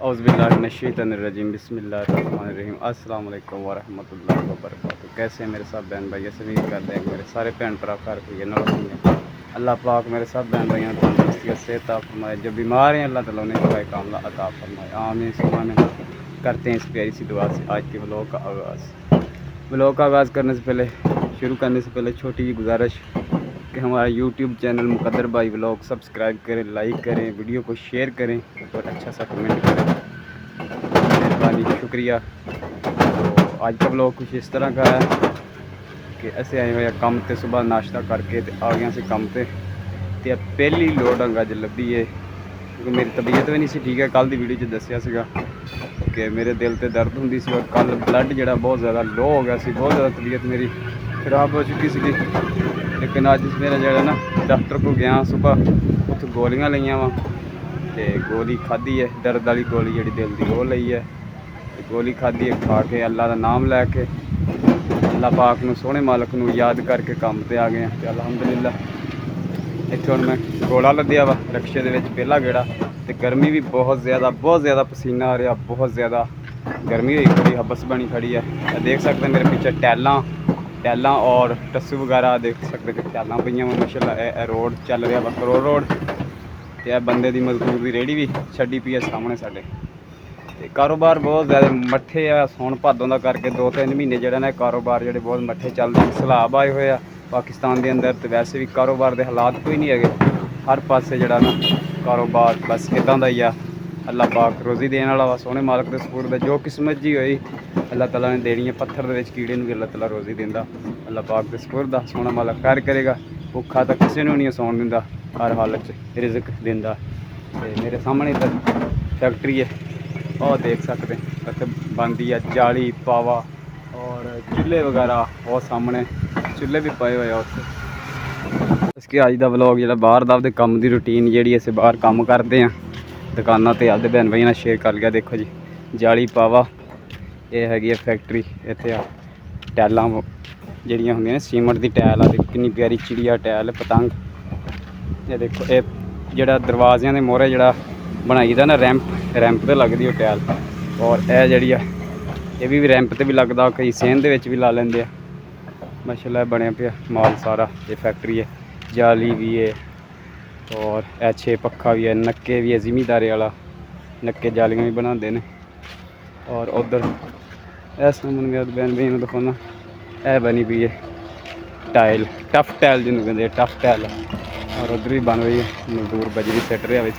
औज़ुबिल्लाहिमिनश्शैतानिर्रजीम बिस्मिल्लाहिर्रहमानिर्रहीम अस्सलाम वालेकुम वरहमतुल्लाहि वबरकातुहू। कैसे मेरे सब बहन भाई, ऐसे उम्मीद करते हैं कि मेरे सारे भैन भरा घर हुई है। अल्लाह पाक मेरे सब बहन भाइयों को तंदुरुस्ती सेहत फरमाए, जो बीमार हैं अल्लाह ताला उन्हें शिफाए कामला अता फरमाए, आमीन सुम्मा आमीन। करते हैं इस प्यारी सी दुआ से आज के व्लॉग का आगाज़ करने से पहले, शुरू करने से पहले छोटी जी गुजारिश कि हमारा यूट्यूब चैनल मुकद्दर भाई व्लॉग सब्सक्राइब करें, लाइक करें, वीडियो को शेयर करें और अच्छा सा कमेंट करें, मेहरबानी शुक्रिया। तो आज का व्लॉग कुछ इस तरह का है कि ऐसे आए हुए कम ते सुबह नाश्ता करके आ गया से कम ते पहली लोड अंगा ज लभी है, क्योंकि मेरी तबीयत भी नहीं सी ठीक है। कल की वीडियो दसिया सीगा कि मेरे दिल ते दर्द होंदी सी और कल ब्लड जोड़ा बहुत ज़्यादा लो हो गया सी, बहुत ज़्यादा तबीयत मेरी खराब हो चुकी सी। लेकिन अज मेरा जो ना डॉक्टर को गया सुबह, उत्थे गोलियां लिया वा तो गोली खाधी है, दर्द वाली गोली जी दिल की वो ली है, गोली खाधी है, खा के अल्लाह का नाम लैके अल्लाह पाक नूं सोहने मालक नूं याद करके काम पर आ गए तो अलहमदुलिल्लाह। इत्थे हुण मैं गोला लद्या वा रक्शे दे विच पहला गेड़ा, तो गर्मी भी बहुत ज़्यादा पसीना आ रहा, बहुत ज़्यादा गर्मी हुई खड़ी, हबस बनी खड़ी है। देख सकते हैं मेरे पीछे टैलां और टस्सू वगैरह देख सकते कि टैलां पईयां माशाअल्लाह। रोड चल रहा वा करोड़ रोड, तो बंदे की मजदूर की रेहड़ी भी छड्डी पई है सामने साडे। ते कारोबार बहुत ज़्यादा मट्ठे आ, सौण भादों का करके 2-3 महीने जो ना कारोबार जोड़े बहुत मट्ठे चलते, सैलाब आए हुए आ पाकिस्तान के अंदर, तो वैसे भी कारोबार के हालात कोई नहीं है, हर पासे जोड़ा ना कारोबार बस इदां दा ही आ। अल्लाह पाक रोज़ी देने वाला वा, सोहने मालक के सपुर्द, जो किस्मत जी हुई अल्लाह ताला ने देनी है। पत्थर के कीड़े भी अल्लाह ताला रोज़ी देंदा, अल्लाह पाक के सपुर्द, सोहना मालक खैर करेगा। भुखा तो किसी को नहीं सौन दिंदा, हर हालत रिज़क दिंदा। ते मेरे सामने इधर फैक्ट्री है, और देख सकते इतने बनती है जाली पावा और चूल्हे वगैरह, वो सामने चूल्हे भी पाए हुए उत्थे। इसके अज का व्लॉग जो बाहर का काम की रूटीन जी अस बाहर काम करते हैं दुकानों पर, आपके भैन भाई ने शेयर कर लिया। देखो जी जाली पावा, ये हैगी फैक्ट्री, इतने टैलों जड़ियाँ होंगे सीमेंट की टैल आ, कितनी प्यारी चिड़िया टैल पतंग। ये देखो ये जोड़ा दरवाज़ियां के मोहरे जोड़ा बनाई दा ना रैंप तो लगती है टैल, और यह जी ये भी रैंप तो भी लगता, कई सेन दे विच भी ला लेंगे माशाअल्लाह। बनया पिया माल सारा, ये फैक्ट्री है, जाली भी है और ऐछे पक्खा भी है, नक्के भी है, जिमीदारे वाला नक्के जालियाँ भी बनाते हैं। और उधर ऐसा मन गया बहन भाई दिखाना, यह बनी पई है टाइल, टफ टाइल जिन्होंने कहते हैं, टफ टाइल। और उधर भी बन रही है, मजदूर बजरी सट रहा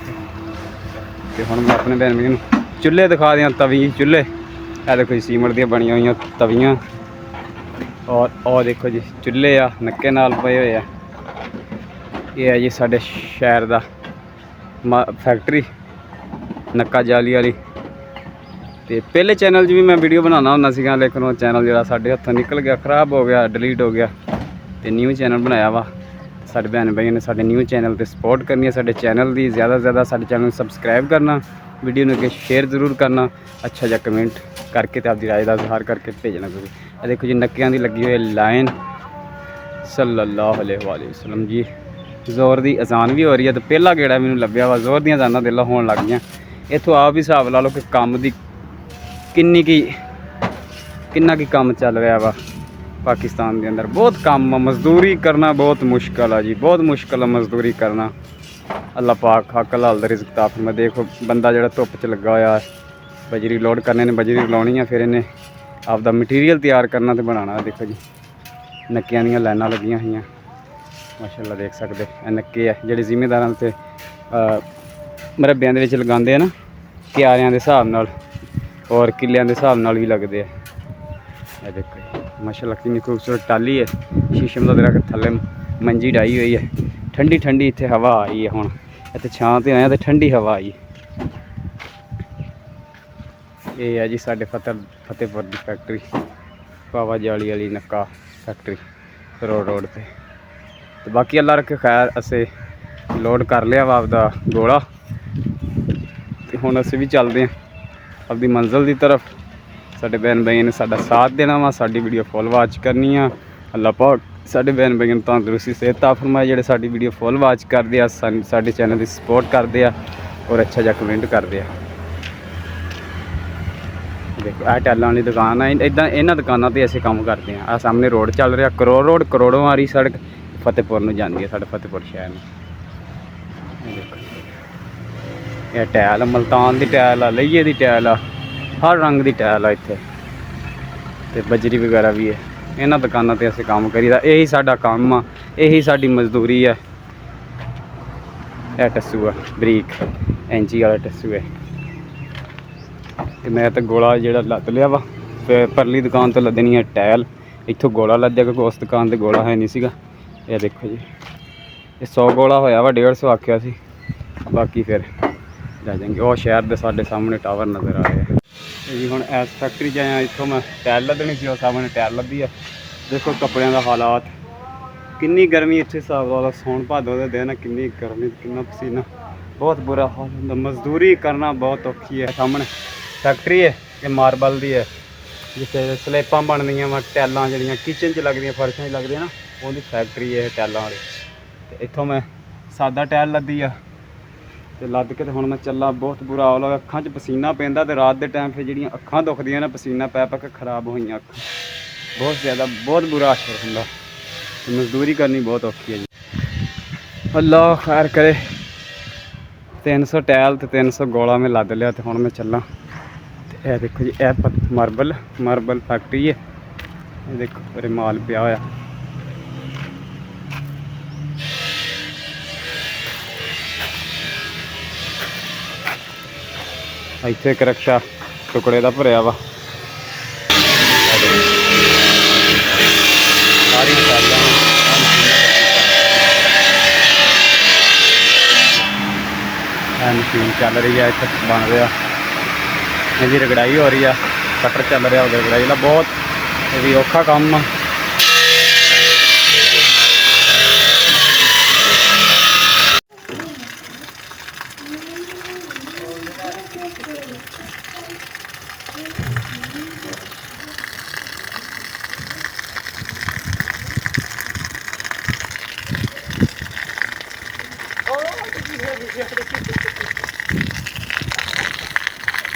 तो हम मैं अपने बहन भाई चूल्हे दिखा दियाँ, तवी चूल्हे यह देखो जी सीमेंट दी बनी हुई तवियाँ, और देखो जी चूल्हे आ नक्के नाल पे हुए। ये है जी साडे शहर का फैक्ट्री नक्का जाली वाली। तो पहले चैनल भी मैं वीडियो बनाना होंदा सीगा, लेकिन वो चैनल जो साडे हत्थों निकल गया, खराब हो गया, डिलीट हो गया, तो न्यू चैनल बनाया वा। साडे भैन भाइयों ने साडे न्यू चैनल पर सपोर्ट करनी है, साडे चैनल की ज़्यादा से ज़्यादा साडे चैनल सबसक्राइब करना, वीडियो ने शेयर जरूर करना, अच्छा जा कमेंट करके तो आपकी राय का इजहार करके भेजना जरूर। देखो जी नक्कियां की लगी हुई लाइन सल्लल्लाहु अलैहि वसल्लम जी, जोर की अजान भी हो रही है। तो पहला गेड़ा मैंने लभ्या वा, जोर दियां अजानां दिल होने लग गई। इतों आप भी हिसाब ला लो कि काम की किन्ना की काम चल रहा वा पाकिस्तान के अंदर। बहुत काम, मजदूरी करना बहुत मुश्किल है जी, बहुत मुश्किल है मजदूरी करना। अल्लाह पाक हक हलाल दा रिज़्क अता फरमाए। देखो बंदा जो धुप च लगा हुआ बजरी लोड करने ने, बजरी लानी है, फिर इन्हें आपका मटीरियल तैयार करना तो बनाना। देखो जी नक्कियां दी लाइनां लगियां हुई माशाअल्लाह, देख सकते नक्के है जोड़े जिमीदारां ते मरब्बियां दे विच लगांदे हैं ना, क्यारियां के हिसाब नाल और किलियां के हिसाब नाल भी लगते हैं। यह देखो माशाअल्लाह कितनी खूबसूरत टाली है, शीशम का दरख्त थल्ले मंजी डाई हुई है, ठंडी ठंडी इत्थे हवा आई है। हुण इत्थे छां ते आया तो ठंडी हवा आई। ये है जी साडे फतेहपुर की फैक्ट्री, पावा जाली वाली नक्का फैक्ट्री रोड पे। तो बाकी अल्लाह रखे खैर, असे लोड कर लिया वा आपदा गोला, तो हुण असीं भी चलते हैं अपनी मंजिल की तरफ। साडे बहन भाई ने साडा साथ देना वा, साडी वीडियो फुल वाच करनी आ। अल्लाह पाक साडे बहन भाइयों तंदुरुस्ती सेहत अता फरमाए, जिहड़े साडी वीडियो फुल वाच करते हैं, साडे चैनल की सपोर्ट करते हैं और अच्छा जा कमेंट करते हैं। देखो आ टैलों वाली दुकान है। इदा इन्होंने दुकानों पर असीं काम करते हैं। आ सामने रोड चल रहा करोड़ रोड, करोड़ों वाली सड़क फतेहपुर में जाती है, साढ़े फतेहपुर शहर में। देखो यह टैल मुल्तान की टैल आ, लइए की टैल आ, हर रंग की टैल आ इत्थे, ते बजरी वगैरह भी है। इन्होंने दुकानों पर असीं काम करीदा, यही साडा काम आ, यही साडी मजदूरी है। यह टस्सू है बरीक इंची वाला टस्सू है। मैं तो गोला जो लद लिया वा, फिर परली दुकान तो लदनी है टैल, इतों गोला लद्या क्योंकि उस दुकान पर गोला है नहीं सीगा। यह देखो जी ये 100 गोला होया वा, 150 आख्या सी, बाकी फिर ले जाएंगे। और शहर के साढ़े सामने टावर नज़र आ रहे हैं जी। हुण इस फैक्ट्री च आया, इतों मैं टैल लदनी सी, सामने टैल लदी है। देखो कपड़िया का हालात, किन्नी गर्मी इत्थे, हिसाब ला लो सौन भादों के दिन किन्नी गर्मी, किन्ना पसीना, बहुत बुरा हाल होंदा। मजदूरी करना बहुत औखी है। सामने फैक्ट्री है, ये मार्बल की है, जिसे स्लेपां बनदियां वा, टैलां जिहड़ियां किचन च लगदियां, फर्शां च लगदियां ना, उहदी फैक्ट्री है टैलां वाली। ते इत्थों मैं सादा टैल लदी आ, ते लद के हुण मैं चला। बहुत बुरा हाल होया, अखां च पसीना पैंदा, ते रात के टाइम फिर जिहड़ियां अखां दुखदियां ना, पसीना पै पै के खराब होईयां अखां, बहुत ज़्यादा, बहुत बुरा असर हुंदा। मजदूरी करनी बहुत औखी है जी। अल्लाह खैर करे। 300 टैल तो 300 गोला में लद लिया, तो हुण मैं चला। यह देखो जी यह मार्बल फैक्ट्री है। ये देखो मेरे माल पिया होया। इत्थे एक रक्षा टुकड़े का भरिया वा, सारी मशीन चल रही है, इतने बन रहा, इहदी रगड़ाई हो रही है, कटर चल रहा होगा रगड़ाई का, बहुत ये भी औखा काम आ।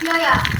क्या